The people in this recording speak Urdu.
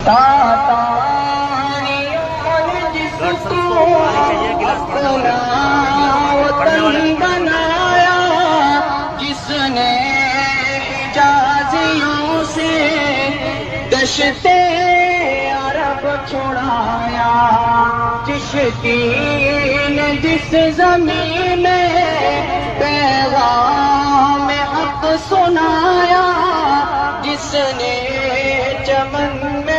تاتاریوں نے جس کو اپنا وطن بنایا، جس نے حجازیوں سے دشتے عرب چھڑایا، چشتی نے جس زمین میں پیغام حق سنایا، جس نے چمن میں